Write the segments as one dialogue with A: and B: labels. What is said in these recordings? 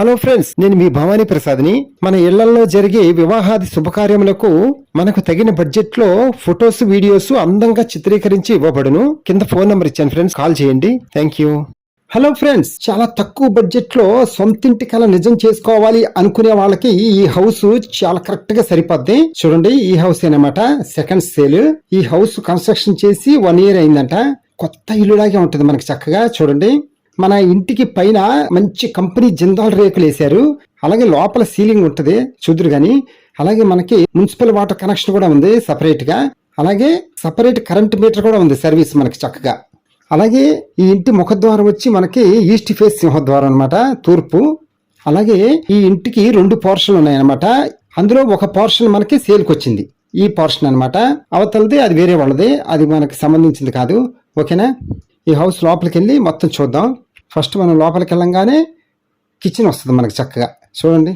A: Hello friends, నేను మీ భవానీ ప్రసాద్ని. మన ఇళ్లలో జరిగే వివాహాది శుభకార్యములకు మనకు తగిన బడ్జెట్ లో ఫొటోస్, వీడియోస్ అందంగా చిత్రీకరించి ఇవ్వబడును. కింద ఫోన్ నంబర్ ఇచ్చాను ఫ్రెండ్స్, కాల్ చేయండి. Thank you. హలో ఫ్రెండ్స్, చాలా తక్కువ బడ్జెట్ లో సొంతింటి కల నిజం చేసుకోవాలి అనుకునే వాళ్ళకి ఈ హౌస్ చాలా కరెక్ట్ గా సరిపోద్ది. చూడండి, ఈ హౌస్ అన్నమాట సెకండ్ సేల్. ఈ హౌస్ కన్స్ట్రక్షన్ చేసి 1 year అయిందంట. కొత్త ఇల్లులాగే ఉంటుంది మనకి చక్కగా. చూడండి, మన ఇంటికి పైన మంచి కంపెనీ జిందాల్ రేకులు వేశారు. అలాగే లోపల సీలింగ్ ఉంటుంది చూదురు గాని. అలాగే మనకి మున్సిపల్ వాటర్ కనెక్షన్ కూడా ఉంది సపరేట్ గా. అలాగే సపరేట్ కరెంట్ మీటర్ కూడా ఉంది సర్వీస్ మనకి చక్కగా. అలాగే ఈ ఇంటి ముఖద్వారం వచ్చి మనకి ఈస్ట్ ఫేస్ సింహద్వారం అనమాట, తూర్పు. అలాగే ఈ ఇంటికి 2 పోర్షన్లు ఉన్నాయన్నమాట. అందులో ఒక పోర్షన్ మనకి సేల్కి వచ్చింది. ఈ పోర్షన్ అనమాట. అవతలది అది వేరే వాళ్ళది, అది మనకి సంబంధించింది కాదు. ఓకేనా? ఈ హౌస్ లోపలికి వెళ్ళి మొత్తం చూద్దాం. ఫస్ట్ మనం లోపలికి వెళ్ళంగానే కిచెన్ వస్తుంది మనకి చక్కగా. చూడండి,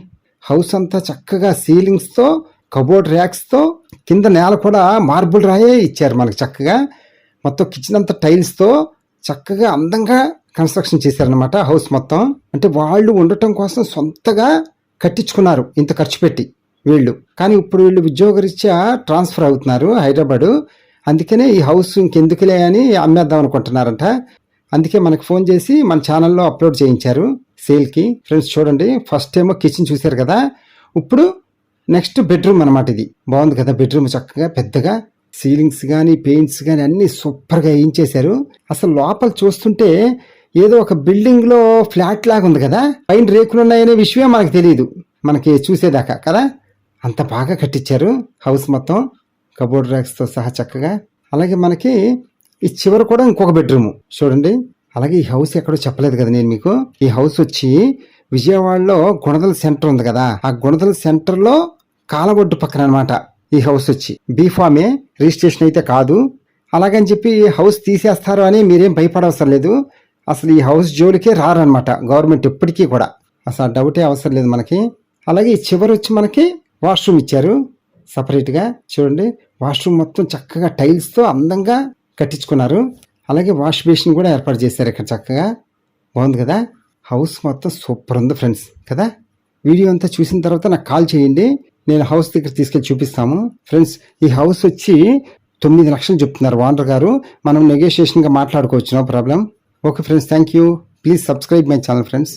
A: హౌస్ అంతా చక్కగా సీలింగ్స్తో, కబోర్డ్ ర్యాక్స్తో, కింద నేల కూడా మార్బుల్ రాయే ఇచ్చారు మనకి చక్కగా. మొత్తం కిచెన్ అంతా టైల్స్తో చక్కగా అందంగా కన్స్ట్రక్షన్ చేశారనమాట హౌస్ మొత్తం. అంటే వాళ్ళు ఉండటం కోసం సొంతగా కట్టించుకున్నారు ఇంత ఖర్చు పెట్టి వీళ్ళు. కానీ ఇప్పుడు వీళ్ళు ఉద్యోగరీత్యా ట్రాన్స్ఫర్ అవుతున్నారు హైదరాబాదు. అందుకనే ఈ హౌస్ ఇంకెందుకులే అని అమ్మేద్దాం అనుకుంటున్నారంట. అందుకే మనకు ఫోన్ చేసి మన ఛానల్లో అప్లోడ్ చేయించారు సేల్కి. ఫ్రెండ్స్ చూడండి, ఫస్ట్ ఏమో కిచెన్ చూశారు కదా, ఇప్పుడు నెక్స్ట్ బెడ్రూమ్ అనమాట. ఇది బాగుంది కదా బెడ్రూమ్, చక్కగా పెద్దగా సీలింగ్స్ కానీ పెయింట్స్ కానీ అన్నీ సూపర్గా వేయించేశారు. అసలు లోపల చూస్తుంటే ఏదో ఒక బిల్డింగ్లో ఫ్లాట్ లాగా ఉంది కదా, పైన రేకులు ఉన్నాయనే విషయమే మనకు తెలియదు మనకి చూసేదాకా కదా. అంత బాగా కట్టించారు హౌస్ మొత్తం, కబోర్డ్ ర్యాక్స్తో సహా చక్కగా. అలాగే మనకి ఈ చివర కూడా ఇంకొక బెడ్రూమ్ చూడండి. అలాగే ఈ హౌస్ ఎక్కడో చెప్పలేదు కదా నేను మీకు. ఈ హౌస్ వచ్చి విజయవాడలో గుణదల సెంటర్ ఉంది కదా, ఆ గుణదల సెంటర్లో కాలగొడ్డు పక్కన అనమాట ఈ హౌస్ వచ్చి. బీఫామే, రిజిస్ట్రేషన్ అయితే కాదు. అలాగని చెప్పి ఈ హౌస్ తీసేస్తారు అని మీరేం భయపడవసరం లేదు. అసలు ఈ హౌస్ జోలికే రారనమాట గవర్నమెంట్ ఎప్పటికీ కూడా. అసలు డౌటే అవసరం లేదు మనకి. అలాగే ఈ చివరి వచ్చి మనకి వాష్రూమ్ ఇచ్చారు సపరేట్గా. చూడండి, వాష్రూమ్ మొత్తం చక్కగా టైల్స్తో అందంగా కట్టించుకున్నారు. అలాగే వాష్ బేసిన్ కూడా ఏర్పాటు చేశారు ఇక్కడ చక్కగా. బాగుంది కదా హౌస్ మొత్తం, సూపర్ ఉంది ఫ్రెండ్స్ కదా. వీడియో అంతా చూసిన తర్వాత నాకు కాల్ చేయండి, నేను హౌస్ దగ్గర తీసుకెళ్ళి చూపిస్తాము. ఫ్రెండ్స్, ఈ హౌస్ వచ్చి 9 లక్షలు చెప్తున్నారు ఓనర్ గారు. మనం నెగోషియేషన్గా మాట్లాడుకోవచ్చు, no problem. Okay friends, thank you. Please subscribe my channel friends.